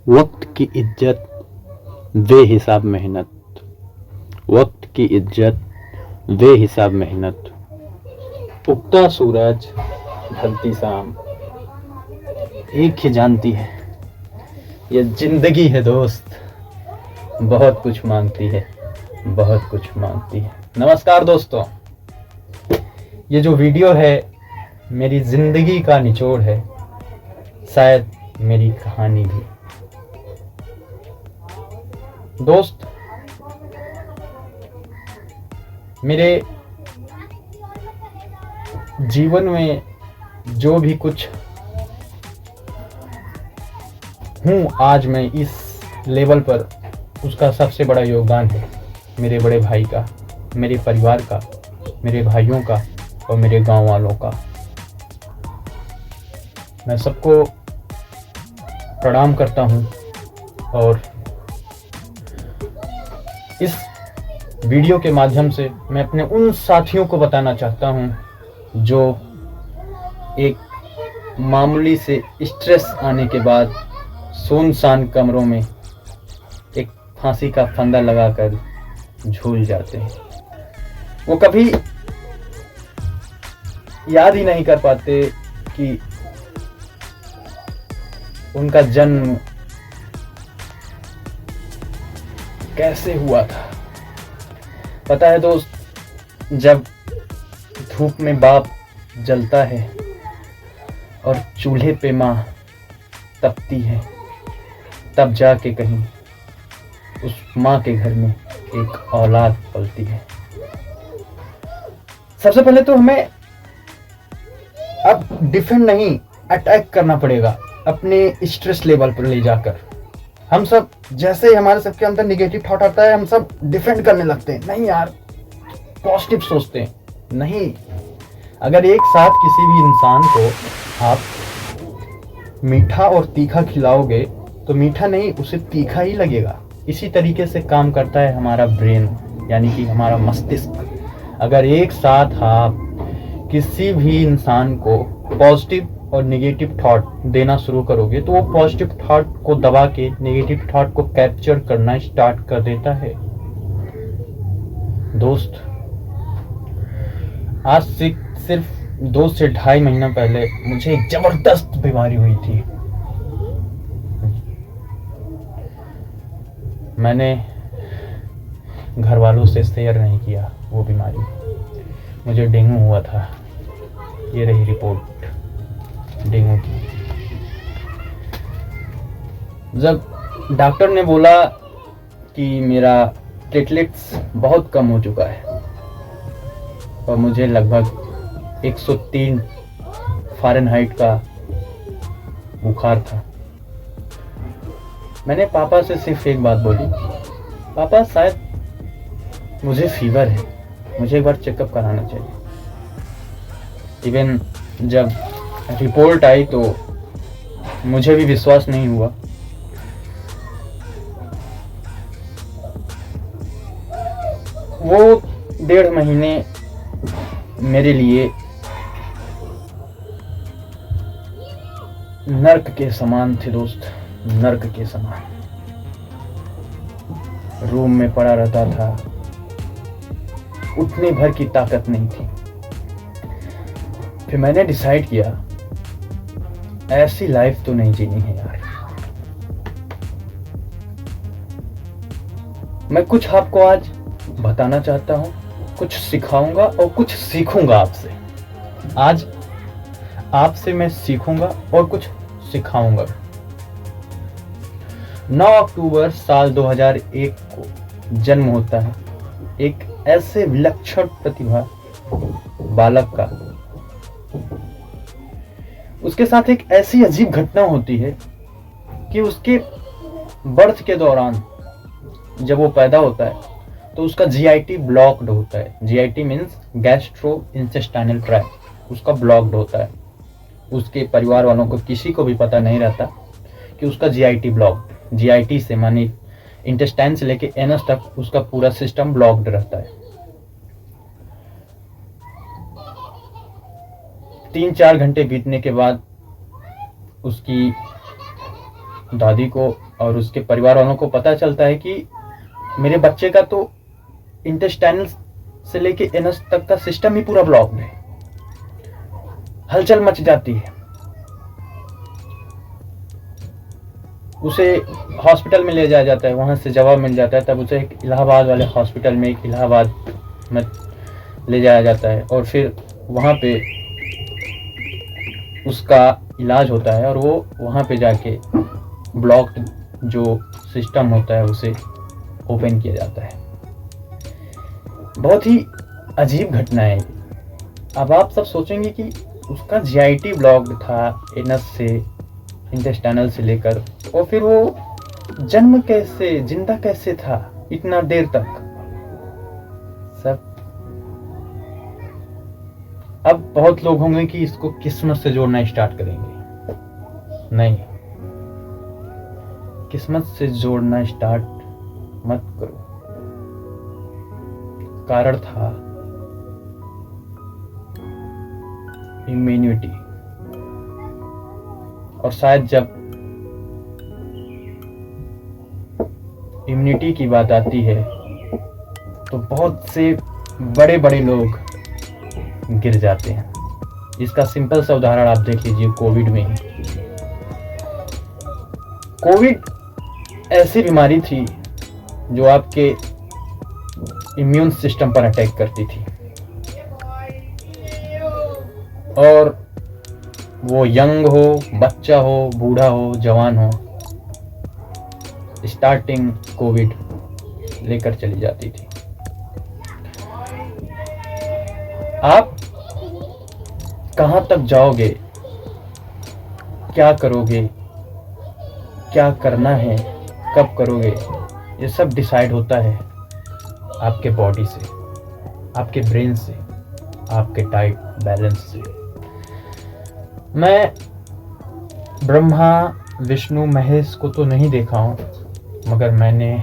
वक्त की इज्जत बेहिसाब मेहनत, वक्त की इज्जत बेहिसाब मेहनत, उगता सूरज ढलती शाम, एक ही जानती है ये जिंदगी है दोस्त, बहुत कुछ मांगती है, बहुत कुछ मांगती है। नमस्कार दोस्तों, ये जो वीडियो है मेरी जिंदगी का निचोड़ है, शायद मेरी कहानी भी। दोस्त, मेरे जीवन में जो भी कुछ हूँ आज मैं इस लेवल पर, उसका सबसे बड़ा योगदान है मेरे बड़े भाई का, मेरे परिवार का, मेरे भाइयों का और मेरे गांव वालों का। मैं सबको प्रणाम करता हूँ और इस वीडियो के माध्यम से मैं अपने उन साथियों को बताना चाहता हूँ जो एक मामूली से स्ट्रेस आने के बाद सुनसान कमरों में एक फांसी का फंदा लगाकर झूल जाते हैं। वो कभी याद ही नहीं कर पाते कि उनका जन्म कैसे हुआ था। पता है दोस्त, जब धूप में बाप जलता है और चूल्हे पे माँ तपती है, तब जाके कहीं उस माँ के घर में एक औलाद पलती है। सबसे पहले तो हमें अब डिफेंड नहीं, अटैक करना पड़ेगा अपने स्ट्रेस लेवल पर ले जाकर। हम सब जैसे ही हमारे सबके अंदर निगेटिव थॉट आता है, हम सब डिफेंड करने लगते हैं। नहीं यार, पॉजिटिव सोचते हैं। नहीं, अगर एक साथ किसी भी इंसान को आप मीठा और तीखा खिलाओगे तो मीठा नहीं, उसे तीखा ही लगेगा। इसी तरीके से काम करता है हमारा ब्रेन, यानी कि हमारा मस्तिष्क। अगर एक साथ आप किसी भी इंसान को पॉजिटिव और नेगेटिव थॉट देना शुरू करोगे तो वो पॉजिटिव थॉट को दबा के नेगेटिव थॉट को कैप्चर करना स्टार्ट कर देता है। दोस्त, आज से सिर्फ 2 से ढाई महीना पहले मुझे एक जबरदस्त बीमारी हुई थी। मैंने घर वालों से शेयर नहीं किया वो बीमारी। मुझे डेंगू हुआ था। ये रही रिपोर्ट डेंगू की। जब डॉक्टर ने बोला कि मेरा प्लेटलेट्स बहुत कम हो चुका है और मुझे लगभग 103 फ़ारेनहाइट का बुखार था, मैंने पापा से सिर्फ एक बात बोली, पापा शायद मुझे फीवर है, मुझे एक बार चेकअप कराना चाहिए। इवन जब रिपोर्ट आई तो मुझे भी विश्वास नहीं हुआ। वो 1.5 महीने मेरे लिए नर्क के समान थे दोस्त, नर्क के समान। रूम में पड़ा रहता था, उठने भर की ताकत नहीं थी। फिर मैंने डिसाइड किया ऐसी लाइफ तो नहीं जीनी है यार। मैं कुछ आपको आज बताना चाहता हूँ, कुछ सिखाऊंगा और कुछ सीखूंगा आपसे। आज आपसे मैं सीखूंगा और कुछ सिखाऊंगा। 9 अक्टूबर साल 2001 को जन्म होता है एक ऐसे विलक्षण प्रतिभा बालक का। उसके साथ एक ऐसी अजीब घटना होती है कि उसके बर्थ के दौरान जब वो पैदा होता है तो उसका जीआईटी ब्लॉक्ड होता है। GIT means gastro intestinal tract, उसका ब्लॉक्ड होता है। उसके परिवार वालों को किसी को भी पता नहीं रहता कि उसका जीआईटी ब्लॉक्ड। जीआईटी से माने इंटेस्टाइन से लेके एनस तक उसका पूरा सिस्टम ब्लॉक्ड रहता है। 3-4 घंटे बीतने के बाद उसकी दादी को और उसके परिवार वालों को पता चलता है कि मेरे बच्चे का तो इंटेस्टाइनल से लेके एनस तक का सिस्टम ही पूरा ब्लॉक है। हलचल मच जाती है। उसे हॉस्पिटल में ले जाया जाता है, वहां से जवाब मिल जाता है, तब उसे एक इलाहाबाद वाले हॉस्पिटल में, एक इलाहाबाद में ले जाया जाता है और फिर वहां पे उसका इलाज होता है और वो वहां पे जाके ब्लॉक्ड जो सिस्टम होता है उसे ओपन किया जाता है। बहुत ही अजीब घटना है। अब आप सब सोचेंगे कि उसका जीआईटी ब्लॉक्ड था एनस से, इंटेस्टाइनल से लेकर, और फिर वो जन्म कैसे, जिंदा कैसे था इतना देर तक। सब अब बहुत लोग होंगे कि इसको किस्मत से जोड़ना स्टार्ट करेंगे। नहीं, किस्मत से जोड़ना स्टार्ट मत करो। कारण था इम्यूनिटी, और शायद जब इम्यूनिटी की बात आती है तो बहुत से बड़े बड़े लोग गिर जाते हैं। इसका सिंपल सा उदाहरण आप देख लीजिए कोविड में ही। कोविड ऐसी बीमारी थी जो आपके इम्यून सिस्टम पर अटैक करती थी, और वो यंग हो, बच्चा हो, बूढ़ा हो, जवान हो, स्टार्टिंग कोविड लेकर चली जाती थी। आप कहां तक जाओगे, क्या करोगे, क्या करना है, कब करोगे, ये सब डिसाइड होता है आपके बॉडी से, आपके ब्रेन से, आपके डाइट बैलेंस से। मैं ब्रह्मा, विष्णु, महेश को तो नहीं देखा हूँ, मगर मैंने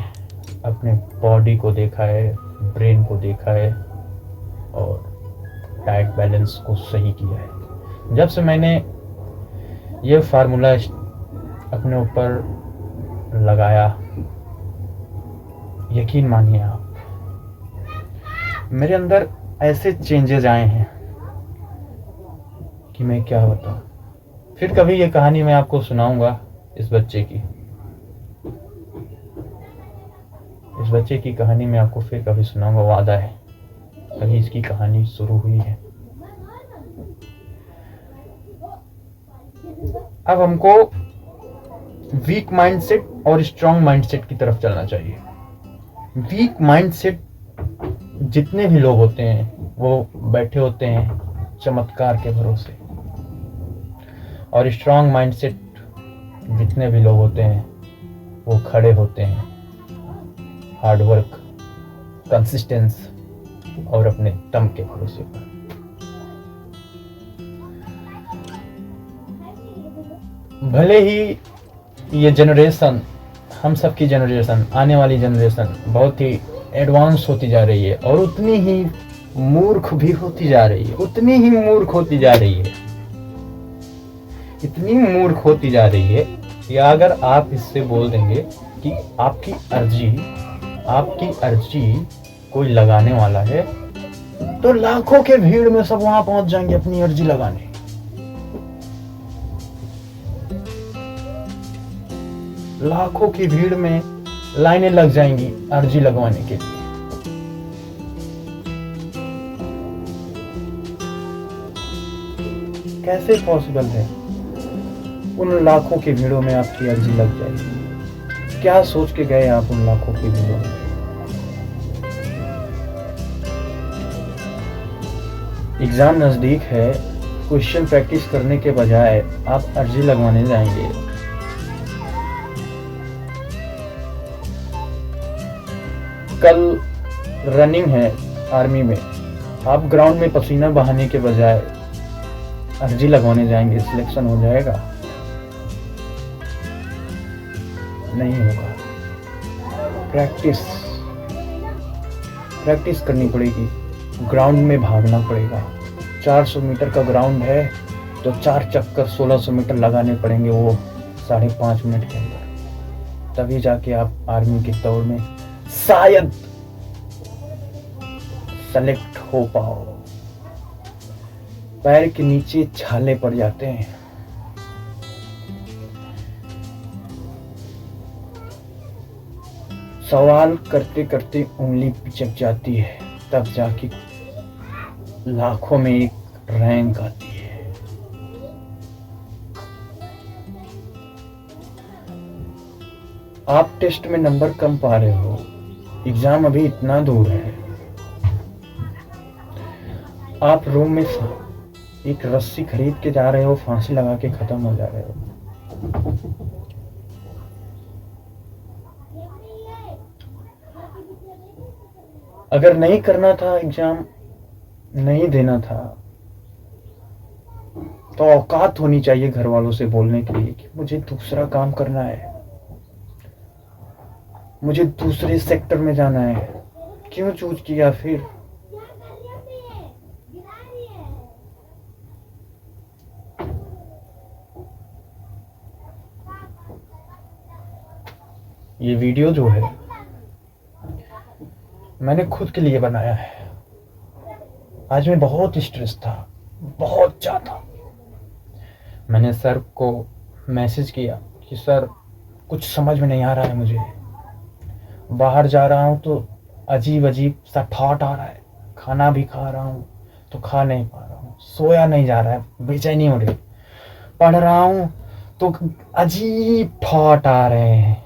अपने बॉडी को देखा है, ब्रेन को देखा है और डाइट बैलेंस को सही किया है। जब से मैंने ये फार्मूला अपने ऊपर लगाया, यकीन मानिए आप, मेरे अंदर ऐसे चेंजेस आए हैं कि मैं क्या बताऊं। फिर कभी ये कहानी मैं आपको सुनाऊंगा इस बच्चे की कहानी मैं आपको फिर कभी सुनाऊंगा, वादा है। अभी इसकी कहानी शुरू हुई है। अब हमको वीक माइंडसेट और स्ट्रांग माइंडसेट की तरफ चलना चाहिए। वीक माइंडसेट जितने भी लोग होते हैं वो बैठे होते हैं चमत्कार के भरोसे, और स्ट्रांग माइंडसेट जितने भी लोग होते हैं वो खड़े होते हैं हार्डवर्क, कंसिस्टेंस और अपने दम के भरोसे पर। भले ही ये जनरेशन, हम सब की जनरेशन, आने वाली जनरेशन बहुत ही एडवांस होती जा रही है और उतनी ही मूर्ख भी होती जा रही है, इतनी मूर्ख होती जा रही है कि अगर आप इससे बोल देंगे कि आपकी अर्जी कोई लगाने वाला है, तो लाखों के भीड़ में सब वहां पहुंच जाएंगे अपनी अर्जी लगाने। लाखों की भीड़ में लाइनें लग जाएंगी अर्जी लगवाने के लिए। कैसे पॉसिबल है उन लाखों की भीड़ों में आपकी अर्जी लग जाएगी? क्या सोच के गए आप उन लाखों की भीड़ों में? एग्जाम नजदीक है, क्वेश्चन प्रैक्टिस करने के बजाय आप अर्जी लगवाने जाएंगे। कल रनिंग है आर्मी में, आप ग्राउंड में पसीना बहाने के बजाय अर्जी लगवाने जाएंगे, सिलेक्शन हो जाएगा? नहीं होगा। प्रैक्टिस करनी पड़ेगी, ग्राउंड में भागना पड़ेगा। 400 मीटर का ग्राउंड है तो 4 चक्कर 1600 मीटर लगाने पड़ेंगे, वो 5.5 मिनट के अंदर। तभी जाके आप आर्मी की दौड़ में शायद सेलेक्ट हो पाओ। पैर के नीचे छाले पड़ जाते हैं। सवाल करते करते उंगली पिचक जाती है, तब जाके लाखों में एक रैंक आती है। आप टेस्ट में नंबर कम पा रहे हो, एग्जाम अभी इतना दूर है। आप रूम में एक रस्सी खरीद के जा रहे हो, फांसी लगा के खत्म हो जा रहे हो। अगर नहीं करना था, एग्जाम नहीं देना था, तो औकात होनी चाहिए घर वालों से बोलने के लिए कि मुझे दूसरा काम करना है, मुझे दूसरे सेक्टर में जाना है। क्यों चूज किया फिर? ये वीडियो जो है मैंने खुद के लिए बनाया है। आज मैं बहुत स्ट्रेस था, बहुत ज़्यादा। मैंने सर को मैसेज किया कि सर कुछ समझ में नहीं आ रहा है, मुझे बाहर जा रहा हूँ तो अजीब अजीब सा थॉट आ रहा है, खाना भी खा रहा हूँ तो खा नहीं पा रहा हूँ, सोया नहीं जा रहा है, बेचैनी हो रही, पढ़ रहा हूँ तो अजीब थॉट आ रहे हैं।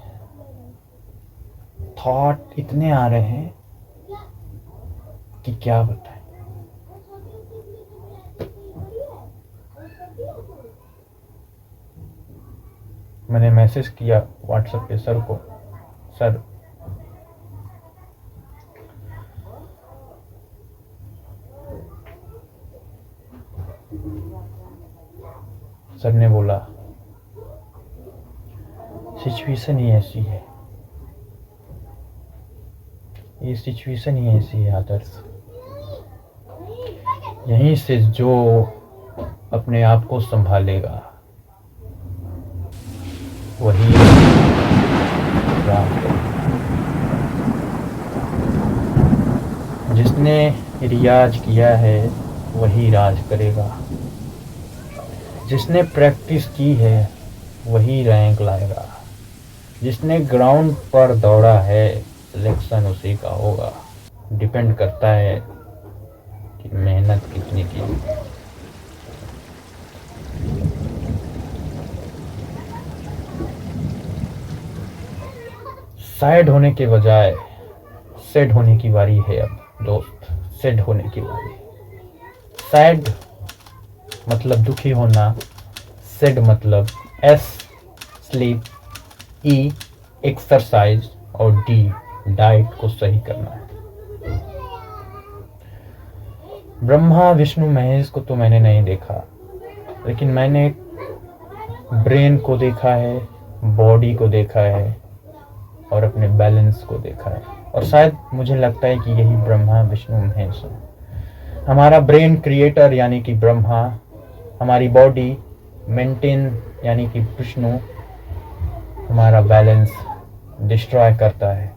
थॉट इतने आ रहे हैं कि क्या बताएं। मैंने मैसेज किया व्हाट्सएप पे सर को, सर सर ने बोला सिचुएशन ही ऐसी है, ये सिचुएशन ही ऐसी है आदर्श। यहीं से जो अपने आप को संभालेगा वही राज करेगा। जिसने रियाज किया है वही राज करेगा, जिसने प्रैक्टिस की है वही रैंक लाएगा, जिसने ग्राउंड पर दौड़ा है सिलेक्शन उसी का होगा। डिपेंड करता है कि मेहनत कितनी की। सैड होने के बजाय सेड होने की बारी है अब दोस्त, सेड होने की बारी। सैड मतलब दुखी होना, सेड मतलब एस स्लीप, ई एक्सरसाइज और डी डाइट को सही करना है। ब्रह्मा विष्णु महेश को तो मैंने नहीं देखा, लेकिन मैंने ब्रेन को देखा है, बॉडी को देखा है और अपने बैलेंस को देखा है। और शायद मुझे लगता है कि यही ब्रह्मा विष्णु महेश है। हमारा ब्रेन क्रिएटर यानी कि ब्रह्मा, हमारी बॉडी मेंटेन यानी कि विष्णु, हमारा बैलेंस डिस्ट्रॉय करता है।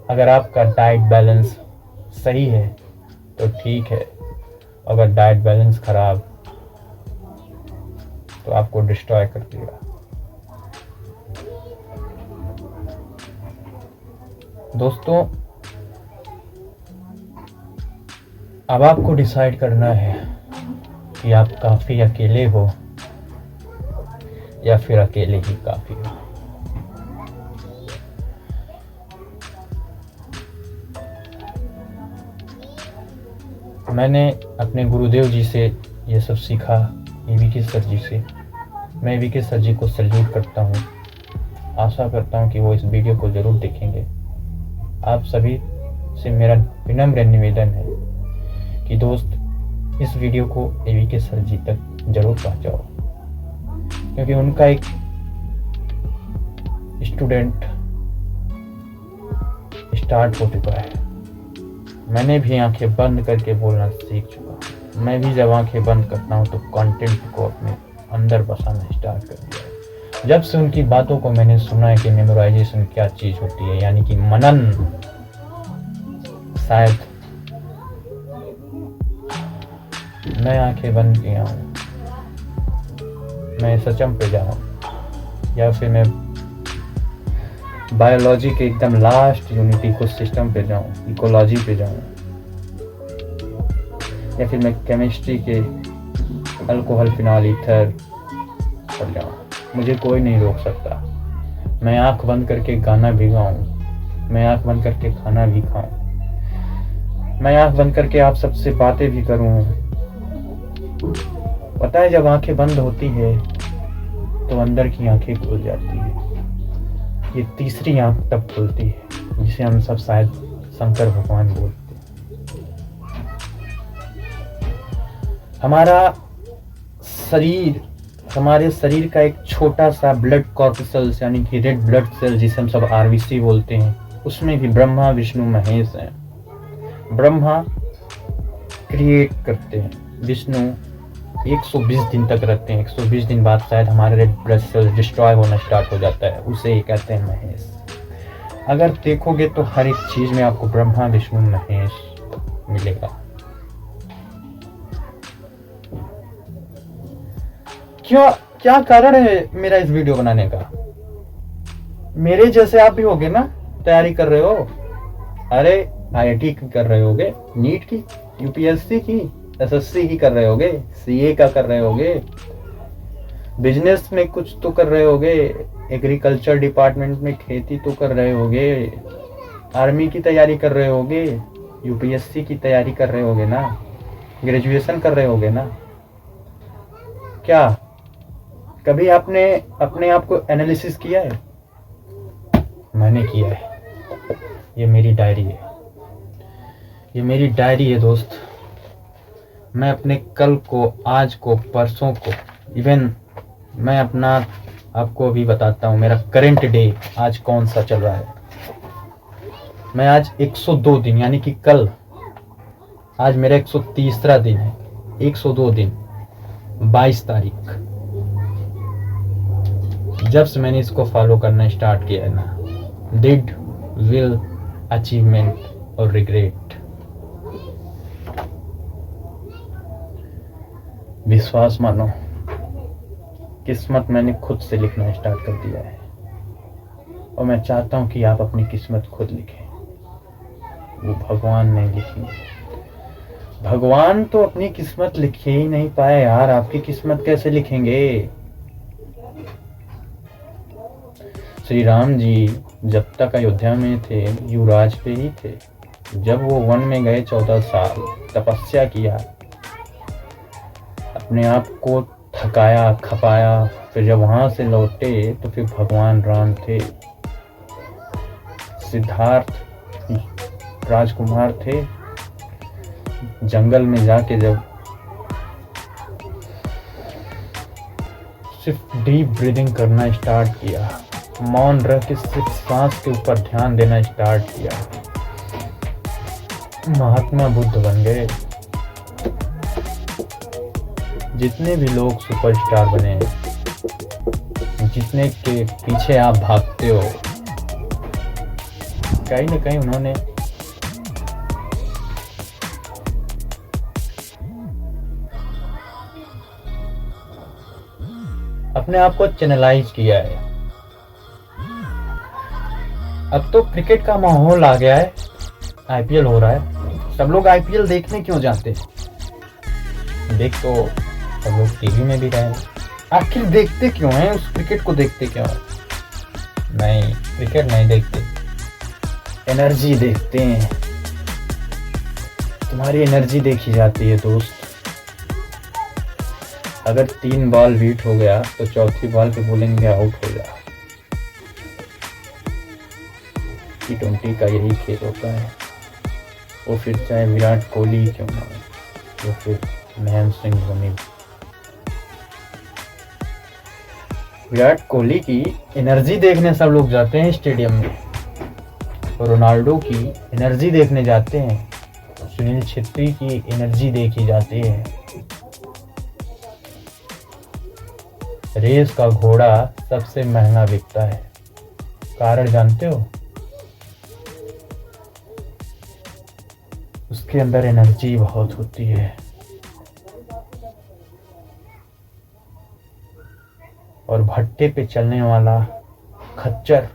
अगर आपका डाइट बैलेंस सही है तो ठीक है, अगर डाइट बैलेंस खराब तो आपको डिस्ट्रॉय कर देगा। दोस्तों, अब आपको डिसाइड करना है कि आप काफ़ी अकेले हो या फिर अकेले ही काफ़ी हो। मैंने अपने गुरुदेव जी से ये सब सीखा, वीके सर जी से। मैं वीके सर जी को सल्यूट करता हूँ। आशा करता हूँ कि वो इस वीडियो को ज़रूर देखेंगे। आप सभी से मेरा विनम्र निवेदन है कि दोस्त इस वीडियो को वीके सर जी तक जरूर पहुँचाओ, क्योंकि उनका एक स्टूडेंट स्टार्ट हो चुका है। मैंने भी आंखें बंद करके बोलना सीख चुका। मैं भी जब आंखें बंद करता हूँ तो कंटेंट को अपने अंदर बसाना स्टार्ट कर दिया है। जब से उनकी बातों को मैंने सुना है कि मेमोराइजेशन क्या चीज होती है, यानी कि मनन, शायद मैं आंखें बंद किया हूँ, मैं सचम पे जाऊँ, या फिर मैं बायोलॉजी के एकदम लास्ट यूनिट इको सिस्टम पे जाऊँ, इकोलॉजी पे जाऊँ, या फिर मैं केमिस्ट्री के अल्कोहल फिनॉल ईथर पर जाऊँ। मुझे कोई नहीं रोक सकता। मैं आंख बंद करके गाना भी गाऊँ, मैं आंख बंद करके खाना भी खाऊँ, मैं आंख बंद करके आप सबसे बातें भी करूँ। पता है, जब आंखें बंद होती है तो अंदर की आंखें खुल जाती है। ये तीसरी आंख तब खुलती है जिसे हम सब शायद शंकर भगवान बोलते हैं। हमारे शरीर का एक छोटा सा ब्लड कॉर्टिसल्स यानी कि रेड ब्लड सेल, जिसे हम सब आरबीसी बोलते हैं, उसमें भी ब्रह्मा विष्णु महेश हैं। ब्रह्मा क्रिएट करते हैं, विष्णु 120 दिन तक रहते हैं। 120 दिन बाद शायद हमारे रेड ब्लड सेल डिस्ट्रॉय होना स्टार्ट हो जाता है, उसे ही कहते हैं महेश। अगर देखोगे तो हर एक चीज में आपको ब्रह्मा विष्णु महेश मिलेगा। क्या कारण है मेरा इस वीडियो बनाने का? मेरे जैसे आप भी होगे ना, तैयारी कर रहे हो, अरे IIT की कर रहे होगे, नीट की, UPSC की, SSC की कर रहे होगे, CA का कर रहे होगे, बिजनेस में कुछ तो कर रहे होगे, एग्रीकल्चर डिपार्टमेंट में खेती तो कर रहे होगे, आर्मी की तैयारी कर रहे होगे, UPSC की तैयारी कर रहे होगे ना, ग्रेजुएशन कर रहे होगे ना। क्या कभी आपने अपने आप को एनालिसिस किया है? मैंने किया है। ये मेरी डायरी है, ये मेरी डायरी है दोस्त। मैं अपने कल को, आज को, परसों को, इवन मैं अपना आपको अभी बताता हूँ मेरा करंट डे आज कौन सा चल रहा है। मैं आज 102 दिन, यानी कि कल, आज मेरा 130वां दिन है। 102 दिन, 22 तारीख, जब से मैंने इसको फॉलो करना स्टार्ट किया है ना, डिड, विल, अचीवमेंट और रिग्रेट। विश्वास मानो, किस्मत मैंने खुद से लिखना स्टार्ट कर दिया है, और मैं चाहता हूं कि आप अपनी किस्मत खुद लिखें। वो भगवान नहीं लिखेंगे। भगवान तो अपनी किस्मत लिखे ही नहीं पाए यार, आपकी किस्मत कैसे लिखेंगे? श्री राम जी जब तक अयोध्या में थे, युवराज पे ही थे। जब वो वन में गए, 14 साल तपस्या किया, अपने आप को थकाया, खपाया, फिर जब वहां से लौटे तो फिर भगवान राम थे। सिद्धार्थ राजकुमार थे, जंगल में जाके जब सिर्फ डीप ब्रीदिंग करना स्टार्ट किया, मौन रह के सिर्फ सांस के ऊपर ध्यान देना स्टार्ट किया, महात्मा बुद्ध बन गए। जितने भी लोग सुपरस्टार बने, जितने के पीछे आप भागते हो, कहीं ना कहीं उन्होंने अपने आप को चैनलाइज किया है। अब तो क्रिकेट का माहौल आ गया है, IPL हो रहा है, सब लोग IPL देखने क्यों जाते हैं? देख तो सब लोग टीवी में भी रहे, आखिर देखते क्यों हैं? उस क्रिकेट को देखते क्यों हैं? नहीं, क्रिकेट नहीं देखते, एनर्जी देखते हैं। तुम्हारी एनर्जी देखी जाती है दोस्त। अगर 3 बॉल बीट हो गया तो चौथी बॉल पे बोलेंगे आउट हो जा। T20 का यही खेल होता है। वो फिर चाहे विराट कोहली क्यों ना हो, वो फिर महेंद्र सिंह धोनी। विराट कोहली की एनर्जी देखने सब लोग जाते हैं स्टेडियम में, और रोनाल्डो की एनर्जी देखने जाते हैं, सुनील छेत्री की एनर्जी देखी जाती है। रेस का घोड़ा सबसे महंगा बिकता है। कारण जानते हो? उसके अंदर एनर्जी बहुत होती है और भट्टे पे चलने वाला खच्चर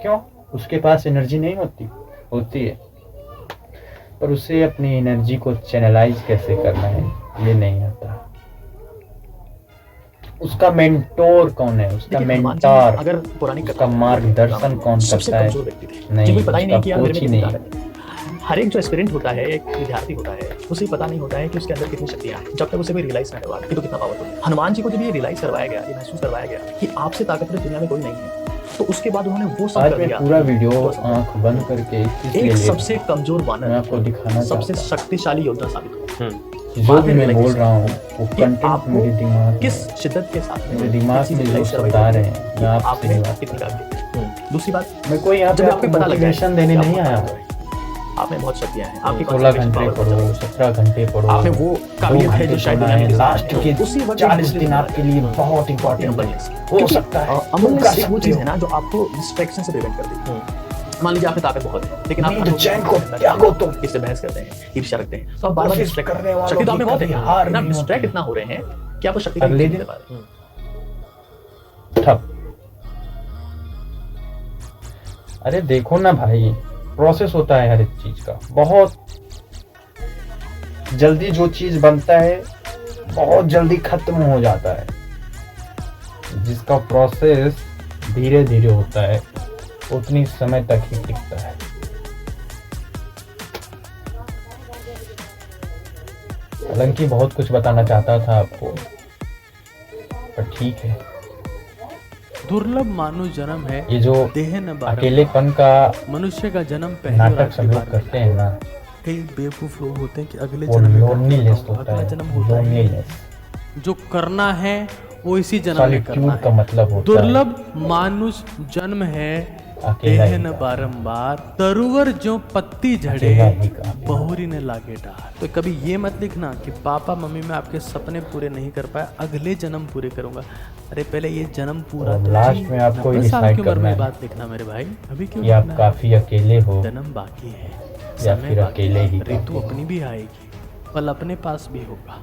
क्यों? उसके पास एनर्जी नहीं होती है, पर उसे अपनी एनर्जी को चैनलाइज कैसे करना है ये नहीं आता। उसका मेंटोर कौन है? उसका मेंटर, अगर पुरानी उसका मार्गदर्शन कौन करता है? नहीं, पता ही नहीं कि कोच ही नहीं। हर एक जो एस्पिरेंट होता है, एक विद्यार्थी होता है, उसे पता नहीं होता है कि उसके अंदर कितनी शक्तियां हैं, जब तक उसे कोई रियलाइज नहीं करवाता कि तो कितना पावरफुल है। हनुमान जी को जब ये रियलाइज करवाया गया, ये महसूस करवाया गया कि आपसे ताकतवर दुनिया में कोई नहीं है, तो उसके बाद उन्होंने वो सब कर दिया। पूरा वीडियो आंख बंद करके एक सबसे कमजोर वानर आपको दिखाना, सबसे शक्तिशाली योद्धा साबित हुआ। जो भी मैं बोल रहा हूँ वो कंटेंट मेरे दिमाग किस शिद्दत के साथ मेरे दिमाग में जो बता रहे हैं मैं आपसे कितनी बात। दूसरी बात, मैं कोई यहाँ पे आपको मोटिवेशन देने नहीं आया हूँ। आप में बहुत शक्तियां हैं, आपकी 16 घंटे पढ़ो, 17 घंटे पढ़ो, आप में वो काबिलियत है जो शायद दुनिया में लास्ट के 40 दिन आपके लिए बहुत इंपॉर्टेंट हो सकता है। अमलनेस एक वो चीज है ना जो आपको डिस्ट्रैक्शन से प्रिवेंट कर देती है। मान लीजिए आप में ताकत बहुत है, लेकिन आप चैन को त्यागो, तो इससे बहस करते हैं, ईर्ष्या रखते हैं, तो आप बार-बार डिस्ट्रैक्ट करने वाले शक्ति तो आप में बहुत है, आप डिस्ट्रैक्ट इतना हो रहे हैं कि आपको शक्ति नहीं दे पा रहे। ठप। अरे देखो ना भाई, प्रोसेस होता है हर एक चीज का। बहुत जल्दी जो चीज बनता है बहुत जल्दी खत्म हो जाता है, जिसका प्रोसेस धीरे धीरे होता है उतनी समय तक ही टिकता है। हालांकि बहुत कुछ बताना चाहता था आपको, पर ठीक है। दुर्लभ मानव जन्म है ये जो देह न बारंबार। अकेलेपन का मनुष्य का जन्म पहली नाटक सब लोग करते हैं ना, कई बेवकूफ लोग होते हैं कि अगले वो जन्म में लोनलीनेस होता अगला है। जन्म होता है, लोनलीनेस जो करना है वो इसी जन्म में करना सॉलिट्यूड का है। मतलब होता है दुर्लभ मानुष जन्म है अकेला ही देह न का। बारंबार, तरुवर जो पत्ती झड़े अकेला ही का। बहुरी ने लागे डार। तो कभी ये मत लिखना कि पापा मम्मी मैं आपके सपने पूरे नहीं कर पाया, अगले जन्म पूरे करूंगा। अरे पहले ये जन्म पूरा और तो लास्ट जी। में आपको ही 90 साल डिसाइड की उम्र करना में है बात लिखना मेरे भाई, अभी क्यों कि आप लिखना है? काफी अकेले हो जन्म बाकी है, या समय फिर बाकी अकेले है, ही ऋतु काफी अपनी भी आएगी, पल अपने पास भी होगा।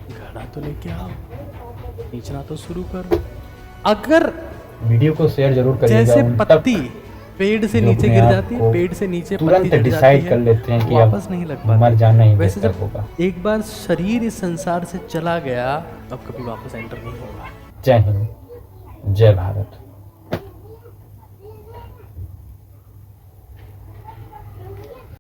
घड़ा तो लेके आओ, खींचना तो शुरू करो। अगर वीडियो को शेयर जरूर करिएगा। जैसे उन तक पत्ती पेड़ से जो नीचे अपने गिर आप जाती है, को पेड़ से नीचे तुरंत पत्ती गिर डिसाइड जाती कर है, लेते हैं कि वापस अब नहीं लग मर पाती। जाना ही वैसे बेहतर जब होगा। एक बार शरीर इस संसार से चला गया, अब कभी वापस एंटर नहीं होगा। जय हिंद, जय भारत।